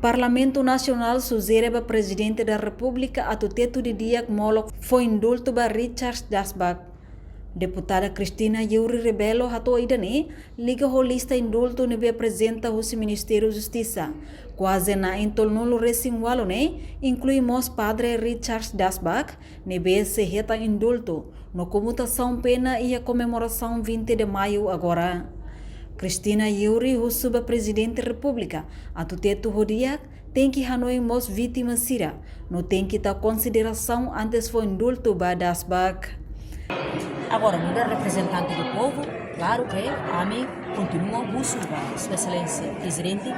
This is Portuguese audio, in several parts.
Parlamento Nacional sugere para Presidente da República a teto de dia Moloch foi indulto para Richard Dasbach. Deputada Cristina Yuri Rebelo hato idane liga holista indulto nebe apresenta o Ministério da Justiça. Quase na entolnolo resingualo inclui mos padre Richard Dasbach nebe se reta indulto no comutação pena e a comemoração 20 de maio agora. Cristina Yuri, o subpresidente da República, a teto rodia tem que Hanoi mos vítimas sira, não tem que dar consideração antes foi indulto para Dasbach. Agora, não é representante do povo, claro que a mim continua o uso da Sua Excelência Presidente,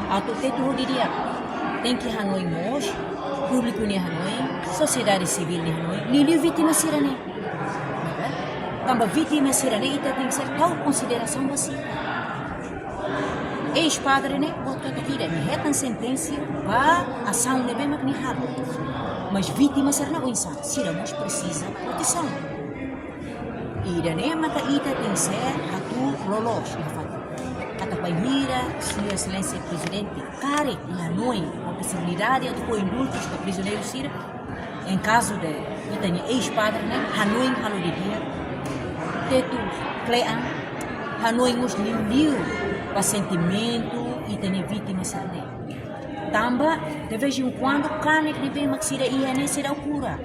a teto rodia tem que Hanoi mos, público de Hanoi, sociedade civil de Hanoi, nem vítima sira nem. Também vítima sira nem tem que ser tal consideração vacina. Ex-padre, né? Botou aqui, né? Retan sentença para ação de bem magnihado. Mas vítima ser não insa, se não precisa proteção. E da nema que ita tem que ser a tu lolos, na fato. Kata banheira, Sua Excelência Presidente, care na noite a possibilidade de pôr indultos para prisioneiros sira, em caso de ita ex-padre, né? Hanoi halo de dia, teto clean, Hanoi nos liu para sentimento e tem vítima serne. Tamba de vez em quando cane que bem maxira ia nem será cura.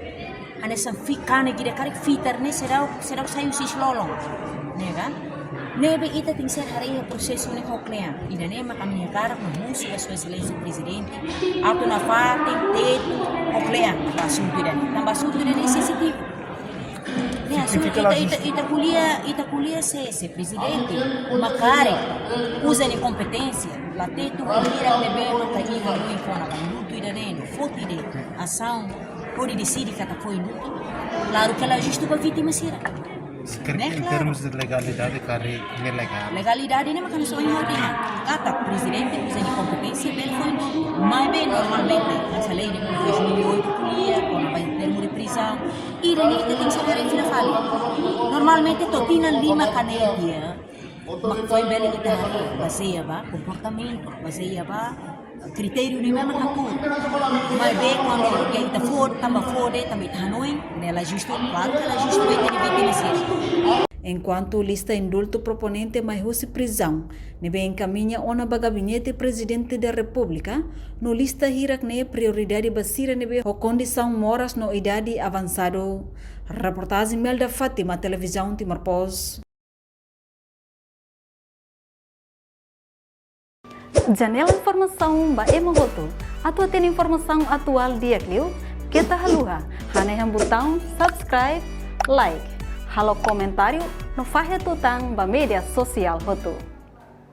Anessa cane que de cara fitar nem será saiu se lolong. Nega? Nebe ita tem ser hareia processo ne coclean. E da nema caminha cara com muso da Sua Excelência Presidente. Auto na fate teto coclean. Basunto ida. Tamba basunto ida nem sensitivo. Ita kulia se presidente, macare, usa de competência, lá teto vira bebendo, caiga no infona, luto ida neno, foto de ação, pode decidir que foi luto, claro que ela é justo para vítima sira. Em termos de legalidade, cara, é legal. Legalidade não é uma coisa em kata presidente usa de competência, bem foi luto, mas bem normalmente, essa lei de 2008 polia, quando vai em termos de prisão, e daí tem que saber em final fala. Normalmente totina lima caneia, mas foi bem ita baseia ba comportamento, baseia ba critério de mesma natura. Mas bem quando ita for, também Hanoi, nela justo, claro que ela justo vai ter vítimas. Enquanto lista indulto proponente mais russe prisão, nebe encaminha ona ba gabinete presidente da República, no lista hirak ne prioridade basira nebe o condição moras no idade avançado. Reportagem Melda Fátima, televisão Timor Post. Janela informação ba emogoto. Atua tem informação atual dia clio, kita haluha, haneham botão subscribe, like. Halo comentário no Fahia Tutang ba media sosial foto.